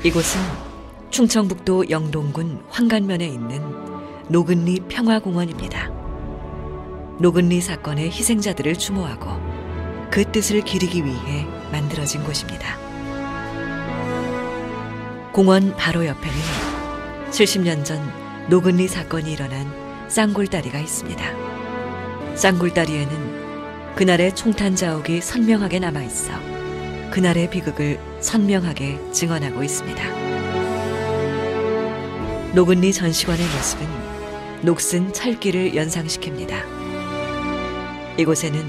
이곳은 충청북도 영동군 황간면에 있는 노근리 평화공원입니다. 노근리 사건의 희생자들을 추모하고 그 뜻을 기리기 위해 만들어진 곳입니다. 공원 바로 옆에는 70년 전 노근리 사건이 일어난 쌍골다리가 있습니다. 쌍골다리에는 그날의 총탄 자욱이 선명하게 남아있어 그날의 비극을 선명하게 증언하고 있습니다. 노근리 전시관의 모습은 녹슨 철길을 연상시킵니다. 이곳에는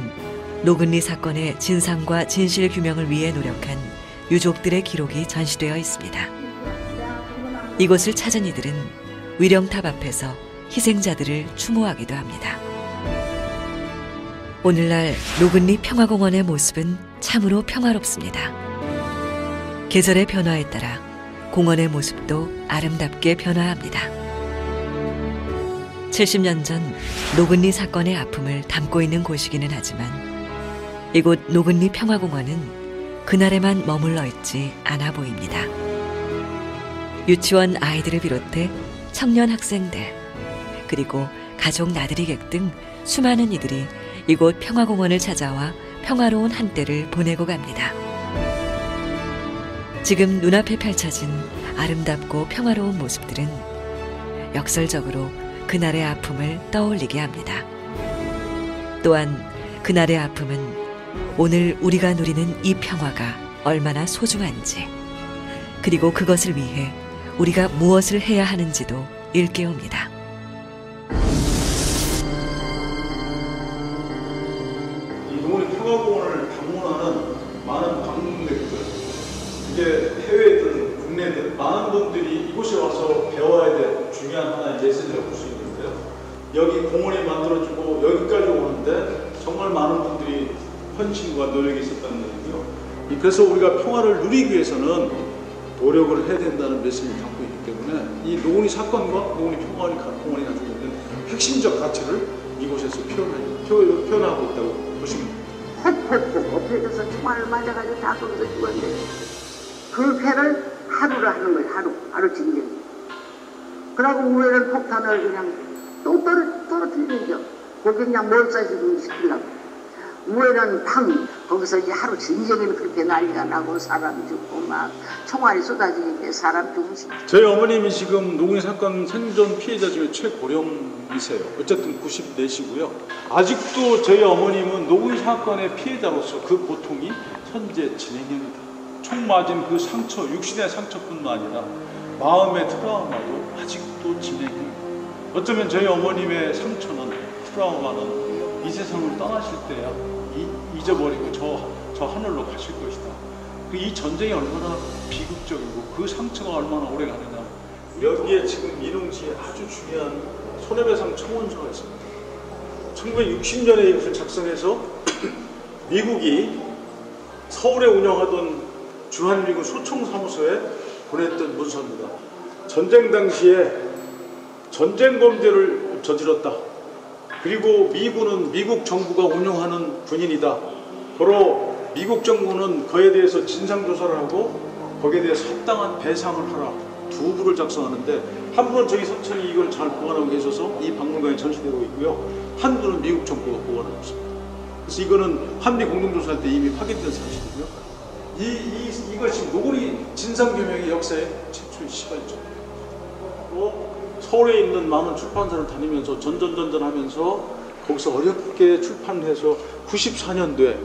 노근리 사건의 진상과 진실 규명을 위해 노력한 유족들의 기록이 전시되어 있습니다. 이곳을 찾은 이들은 위령탑 앞에서 희생자들을 추모하기도 합니다. 오늘날 노근리 평화공원의 모습은 참으로 평화롭습니다. 계절의 변화에 따라 공원의 모습도 아름답게 변화합니다. 70년 전 노근리 사건의 아픔을 담고 있는 곳이기는 하지만 이곳 노근리 평화공원은 그날에만 머물러 있지 않아 보입니다. 유치원 아이들을 비롯해 청년 학생들 그리고 가족 나들이객 등 수많은 이들이 이곳 평화공원을 찾아와 평화로운 한때를 보내고 갑니다. 지금 눈앞에 펼쳐진 아름답고 평화로운 모습들은 역설적으로 그날의 아픔을 떠올리게 합니다. 또한 그날의 아픔은 오늘 우리가 누리는 이 평화가 얼마나 소중한지 그리고 그것을 위해 우리가 무엇을 해야 하는지도 일깨웁니다. 이 노근리 평화공원을 방문하는 많은 방문객들, 이제 해외든 국내든 많은 분들이 이곳에 와서 배워야 될 중요한 하나의 메시지라고 볼 수 있는데요. 여기 공원이 만들어지고 여기까지 오는데 정말 많은 분들이 헌신과 노력이 있었다는 얘기고요. 그래서 우리가 평화를 누리기 위해서는 노력을 해야 된다는 메시지를 담고 있기 때문에 이 노근리 사건과 노근리 평화공원이 가지고 있는 핵심적 가치를 이곳에서 표현하고 있다고 보시면 됩니다. 업혀져서 총알을 맞아가지고 다 거기서 죽었는데 그 패를 하루를 하는 거예요. 하루 진경. 그러고 우회를 폭탄을 그냥 또 떨어뜨리죠. 거기 그냥 몰살지금 시키려고. 우회는 팡 거기서 이제 하루 진정이 그렇게 난리가 나고 사람 죽고 막 총알이 쏟아지는데 사람 죽으시고. 저희 어머님이 지금 노근리 사건 생존 피해자 중에 최고령이세요. 어쨌든 94시고요. 아직도 저희 어머님은 노근리 사건의 피해자로서 그 고통이 현재 진행형이다. 총 맞은 그 상처, 육신의 상처뿐만 아니라 마음의 트라우마도 아직도 진행형이다. 어쩌면 저희 어머님의 상처는, 트라우마는 이 세상을 떠나실 때야 잊어버리고 저 하늘로 가실 것이다. 이 전쟁이 얼마나 비극적이고 그 상처가 얼마나 오래 가느냐. 여기에 지금 이릉지에 아주 중요한 손해배상 청원서가 있습니다. 1960년에 이것을 작성해서 미국이 서울에 운영하던 주한미군 소총사무소에 보냈던 문서입니다. 전쟁 당시에 전쟁 범죄를 저질렀다. 그리고 미군은 미국 정부가 운영하는 군인이다. 바로 미국 정부는 그에 대해서 진상조사를 하고 거기에 대해서 합당한 배상을 하라. 두 부를 작성하는데 한 부는 저희 서천이 이걸 잘 보관하고 계셔서 이 박물관에 전시되고 있고요. 한 부는 미국 정부가 보관하고 있습니다. 그래서 이거는 한미 공동조사할 때 이미 확인된 사실이고요. 이것이 노근리 진상규명의 역사의 최초의 시발점. 서울에 있는 많은 출판사를 다니면서 전전하면서 거기서 어렵게 출판해서 94년도에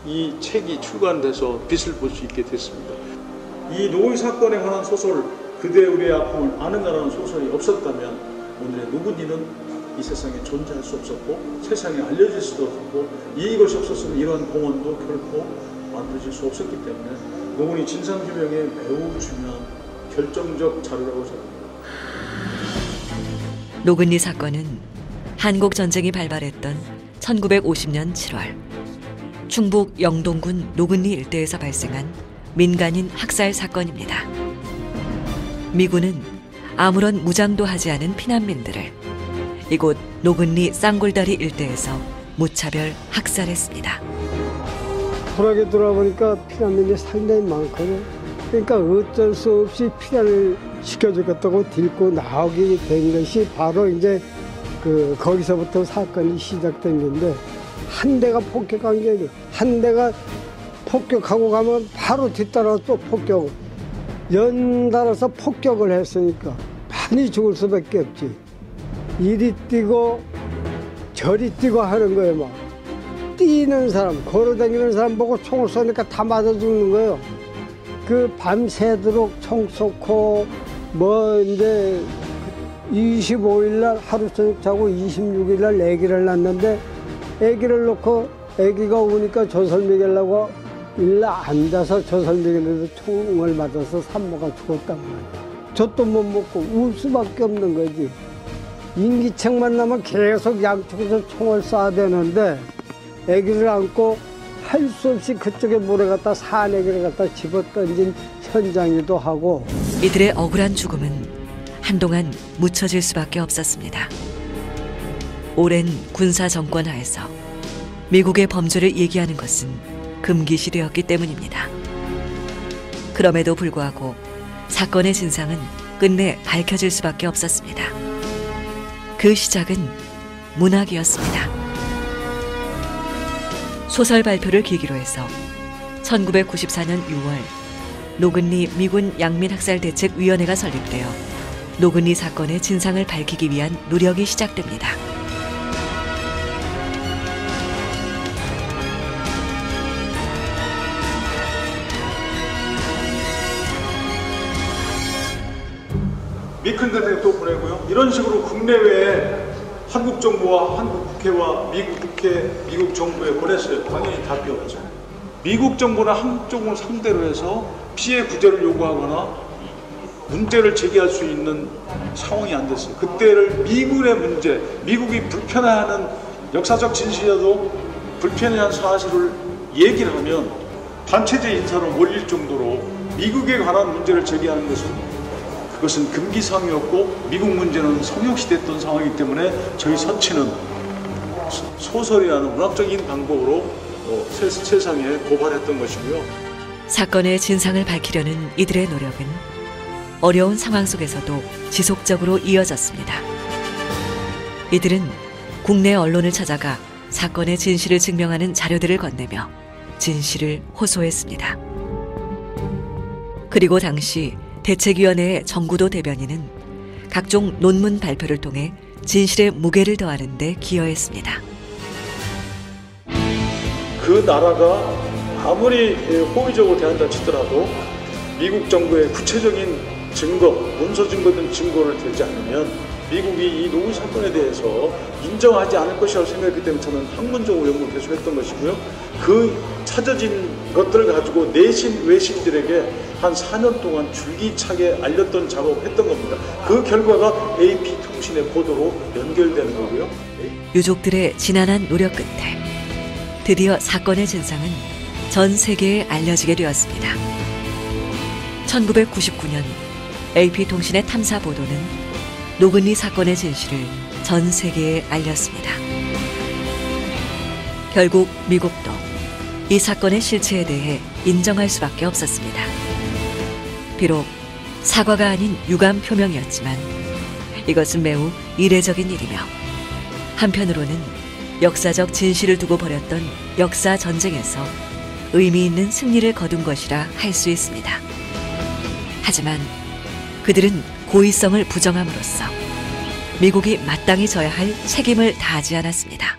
이 책이 출간돼서 빛을 볼 수 있게 됐습니다. 이 노근리 사건에 관한 소설, 그대 우리의 아픔을 아는가라는 소설이 없었다면 오늘의 노근리는 이 세상에 존재할 수 없었고 세상에 알려질 수도 없었고 이것이 없었으면 이러한 공원도 결코 만들어질 수 없었기 때문에 노근리 진상규명에 매우 중요한 결정적 자료라고 생각합니다. 노근리 사건은 한국전쟁이 발발했던 1950년 7월 충북 영동군 노근리 일대에서 발생한 민간인 학살 사건입니다. 미군은 아무런 무장도 하지 않은 피난민들을 이곳 노근리 쌍골다리 일대에서 무차별 학살했습니다. 불악에 돌아보니까 피난민이 상당히 많거든요. 그러니까 어쩔 수 없이 피난을 시켜주겠다고 딜고 나오게 된 것이 바로 이제 거기서부터 사건이 시작된 건데, 한 대가 폭격한 게 아니에요. 한 대가 폭격하고 가면 바로 뒤따라 또 폭격, 연달아서 폭격을 했으니까 많이 죽을 수밖에 없지. 이리 뛰고 저리 뛰고 하는 거예요. 막 뛰는 사람, 걸어다니는 사람 보고 총을 쏘니까 다 맞아 죽는 거예요. 그 밤새도록 총 쏘고 뭐 이제 25일 날 하루 저녁 자고 26일 날 아기를 낳는데, 아기를 놓고 아기가 오니까 젖을 먹이려고 일라 앉아서 젖을 먹이는데 총을 맞아서 산모가 죽었단 말이야. 젖도 못 먹고 울 수밖에 없는 거지. 인기척만 나면 계속 양쪽에서 총을 쏴야 되는데, 아기를 안고 할 수 없이 그쪽에 모래 갖다 산애기를 갖다 집어던진 현장이기도 하고. 이들의 억울한 죽음은 한동안 묻혀질 수밖에 없었습니다. 오랜 군사 정권 하에서 미국의 범죄를 얘기하는 것은 금기시되었기 때문입니다. 그럼에도 불구하고 사건의 진상은 끝내 밝혀질 수밖에 없었습니다. 그 시작은 문학이었습니다. 소설 발표를 계기로 해서 1994년 6월 노근리 미군 양민학살대책위원회가 설립되어 노근리 사건의 진상을 밝히기 위한 노력이 시작됩니다. 미큰 대책 또 보내고요. 이런 식으로 국내외에 한국 정부와 한국 국회와 미국 국회, 미국 정부에 보냈어요. 당연히 답이 없죠. 미국 정부나 한국 정부를 상대로 해서 피해 구제를 요구하거나 문제를 제기할 수 있는 상황이 안 됐어요. 그때를 미군의 문제, 미국이 불편해하는 역사적 진실이라도 불편해한 사실을 얘기를 하면 단체제 인사로 몰릴 정도로 미국에 관한 문제를 제기하는 그것은 금기사항이었고, 미국 문제는 성역시됐던 상황이기 때문에 저희 서치는 소설이라는 문학적인 방법으로 세상에 고발했던 것이고요. 사건의 진상을 밝히려는 이들의 노력은 어려운 상황 속에서도 지속적으로 이어졌습니다. 이들은 국내 언론을 찾아가 사건의 진실을 증명하는 자료들을 건네며 진실을 호소했습니다. 그리고 당시 대책위원회의 정구도 대변인은 각종 논문 발표를 통해 진실의 무게를 더하는 데 기여했습니다. 그 나라가 아무리 호의적으로 대한다 치더라도 미국 정부의 구체적인 증거, 문서 증거 등 증거를 대지 않으면 미국이 이 노구 사건에 대해서 인정하지 않을 것이라고 생각했기 때문에 저는 학문적으로 연구를 계속했던 것이고요. 그 찾아진 것들을 가지고 내신 외신들에게 한 4년 동안 줄기차게 알렸던 작업을 했던 겁니다. 그 결과가 AP통신의 보도로 연결되는 거고요. 유족들의 지난한 노력 끝에 드디어 사건의 진상은 전 세계에 알려지게 되었습니다. 1999년 AP통신의 탐사 보도는 노근리 사건의 진실을 전 세계에 알렸습니다. 결국 미국도 이 사건의 실체에 대해 인정할 수밖에 없었습니다. 비록 사과가 아닌 유감 표명이었지만 이것은 매우 이례적인 일이며, 한편으로는 역사적 진실을 두고 벌였던 역사 전쟁에서 의미 있는 승리를 거둔 것이라 할 수 있습니다. 하지만 그들은 고의성을 부정함으로써 미국이 마땅히 져야 할 책임을 다하지 않았습니다.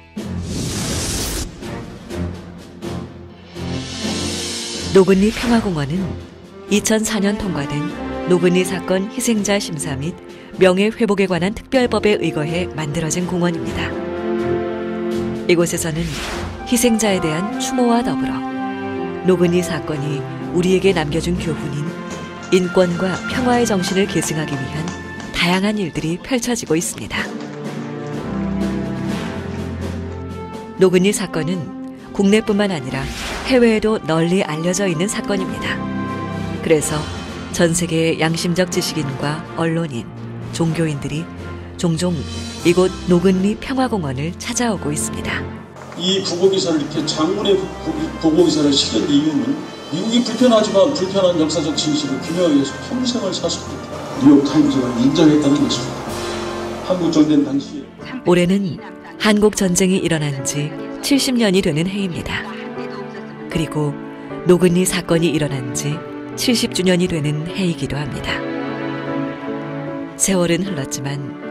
노근리 평화공원은 2004년 통과된 노근리 사건 희생자 심사 및 명예회복에 관한 특별법에 의거해 만들어진 공원입니다. 이곳에서는 희생자에 대한 추모와 더불어 노근리 사건이 우리에게 남겨준 교훈인 인권과 평화의 정신을 계승하기 위한 다양한 일들이 펼쳐지고 있습니다. 노근리 사건은 국내뿐만 아니라 해외에도 널리 알려져 있는 사건입니다. 그래서 전 세계의 양심적 지식인과 언론인, 종교인들이 종종 이곳 노근리 평화공원을 찾아오고 있습니다. 이 부고기사를 이렇게 장군의 부고기사를 실은 이유는 미국이 불편하지만 불편한 역사적 진실을 규명하기 위해서 평생을 샀습니다. 뉴욕타임즈가 인정했다는 것입니다. 한국 전쟁 당시에 올해는 한국 전쟁이 일어난 지 70년이 되는 해입니다. 그리고 노근리 사건이 일어난 지 70주년이 되는 해이기도 합니다. 세월은 흘렀지만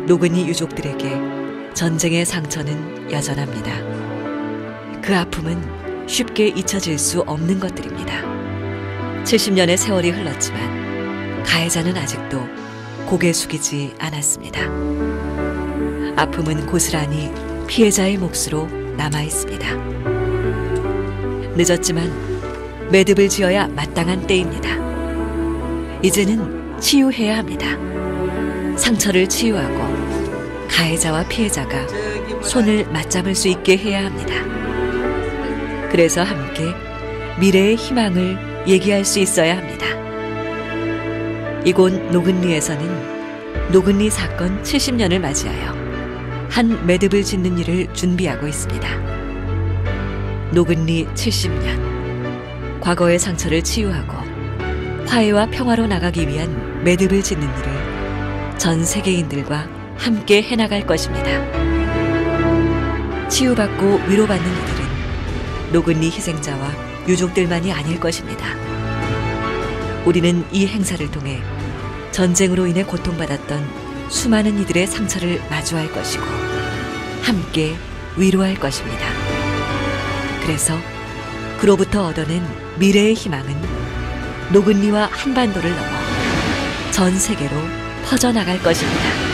노근리 유족들에게 전쟁의 상처는 여전합니다. 그 아픔은 쉽게 잊혀질 수 없는 것들입니다. 70년의 세월이 흘렀지만 가해자는 아직도 고개 숙이지 않았습니다. 아픔은 고스란히 피해자의 몫으로 남아 있습니다. 늦었지만 매듭을 지어야 마땅한 때입니다. 이제는 치유해야 합니다. 상처를 치유하고 가해자와 피해자가 손을 맞잡을 수 있게 해야 합니다. 그래서 함께 미래의 희망을 얘기할 수 있어야 합니다. 이곳 노근리에서는 노근리 사건 70년을 맞이하여 한 매듭을 짓는 일을 준비하고 있습니다. 노근리 70년, 과거의 상처를 치유하고 화해와 평화로 나가기 위한 매듭을 짓는 일을 전 세계인들과 함께 해나갈 것입니다. 치유받고 위로받는 이들은 노근리 희생자와 유족들만이 아닐 것입니다. 우리는 이 행사를 통해 전쟁으로 인해 고통받았던 수많은 이들의 상처를 마주할 것이고 함께 위로할 것입니다. 그래서 그로부터 얻어낸 미래의 희망은 노근리와 한반도를 넘어 전 세계로 퍼져나갈 것입니다.